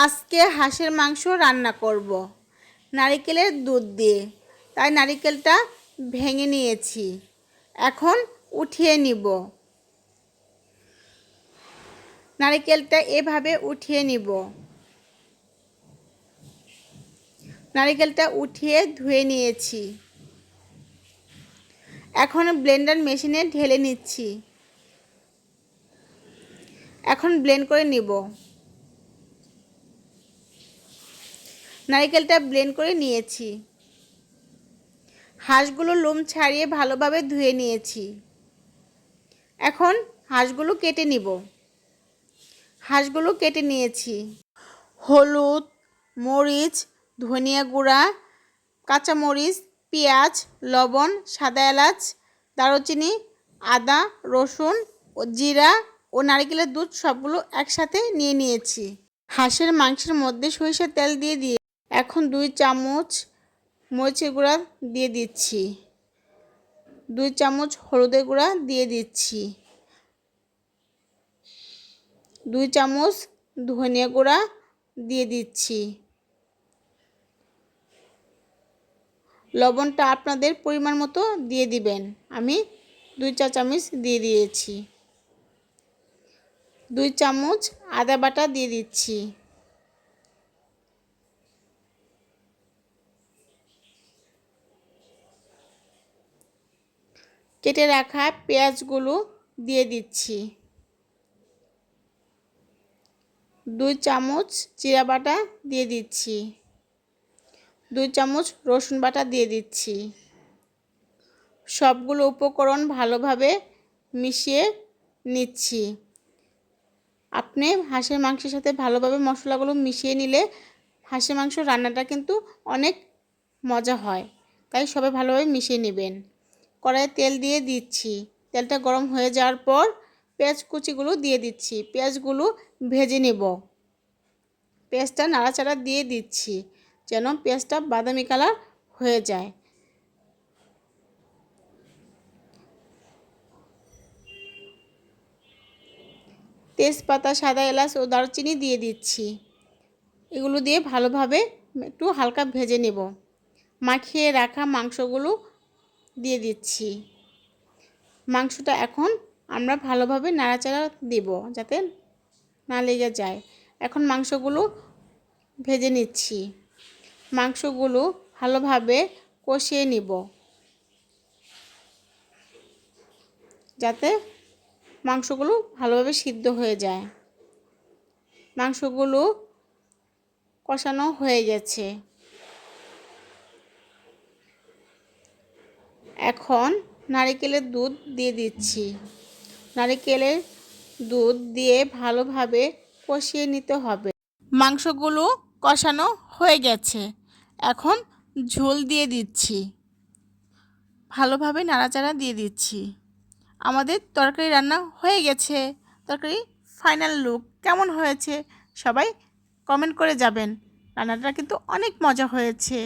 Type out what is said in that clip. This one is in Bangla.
আজকে হাঁসের মাংস রান্না করব নারকেলের দুধ দিয়ে। তাই নারকেলটা ভেঙে নিয়েছি, এখন উঠিয়ে নিব। নারকেলটা এভাবে উঠিয়ে নিব। নারকেলটা উঠিয়ে ধুয়ে নিয়েছি। এখন ব্লেন্ডার মেশিনে ঢেলে নিচ্ছি। এখন ব্লেন্ড করে নিব। নারকেলটা ব্লেন্ড করে নিয়েছি। হাঁসগুলো লোম ছাড়িয়ে ভালোভাবে ধুয়ে নিয়েছি। এখন হাঁসগুলো কেটে নিব। হাঁসগুলো কেটে নিয়েছি। হলুদ, মরিচ, ধনিয়া গুঁড়া, কাঁচামরিচ, পেঁয়াজ, লবণ, সাদা এলাচ, দারুচিনি, আদা, রসুন ও জিরা ও নারকেলের দুধ সবগুলো একসাথে নিয়ে নিয়েছি। হাঁসের মাংসের মধ্যে সরিষার তেল দিয়ে এখন 2 চামচ মরিচের গুঁড়া দিয়ে দিচ্ছি। 2 চামচ হলুদের গুঁড়া দিয়ে দিচ্ছি। 2 চামচ ধনিয়া গুঁড়া দিয়ে দিচ্ছি। লবণটা আপনাদের পরিমাণ মতো দিয়ে দিবেন। আমি 2 চা চামচ দিয়ে দিয়েছি। 2 চামচ আদা বাটা দিয়ে দিচ্ছি। কেটে রাখা পেঁয়াজগুলো দিয়ে দিচ্ছি। 2 চামচ জিরা বাটা দিয়ে দিচ্ছি। 2 চামচ রসুন বাটা দিয়ে দিচ্ছি। সবগুলো উপকরণ ভালোভাবে মিশিয়ে নিচ্ছি। আপনি হাঁসের মাংসের সাথে ভালোভাবে মশলাগুলো মিশিয়ে নিলে হাঁসের মাংস রান্নাটা কিন্তু অনেক মজা হয়। তাই সবাই ভালোভাবে মিশিয়ে নেবেন। কড়াইয়ে তেল দিয়ে দিচ্ছি। তেলটা গরম হয়ে যাওয়ার পর পেঁয়াজ কুচিগুলো দিয়ে দিচ্ছি। পেঁয়াজগুলো ভেজে নেব। পেঁয়াজটা নাড়াচাড়া দিয়ে দিচ্ছি যেন পেঁয়াজটা বাদামি কালার হয়ে যায়। তেজপাতা, সাদা এলাচ ও দারুচিনি দিয়ে দিচ্ছি। এগুলো দিয়ে ভালোভাবে একটু হালকা ভেজে নেব। মাখিয়ে রাখা মাংসগুলো দিয়ে দিচ্ছি। মাংসটা এখন আমরা ভালোভাবে নাড়াচাড়া দেব যাতে না লেগে যায়। এখন মাংসগুলো ভেজে নিচ্ছি। মাংসগুলো ভালোভাবে কষিয়ে নিব যাতে মাংসগুলো ভালোভাবে সিদ্ধ হয়ে যায়। মাংসগুলো কষানো হয়ে গেছে। এখন নারকেলের দুধ দিয়ে দিচ্ছি। নারকেলের দুধ দিয়ে ভালোভাবে কষিয়ে নিতে হবে। মাংসগুলো কষানো হয়ে গেছে। এখন ঝোল দিয়ে দিচ্ছি। ভালোভাবে নাড়াচাড়া দিয়ে দিচ্ছি। আমাদের তরকারি রান্না হয়ে গেছে। তরকারি ফাইনাল লুক কেমন হয়েছে সবাই কমেন্ট করে যাবেন। রান্নাটা কিন্তু অনেক মজা হয়েছে।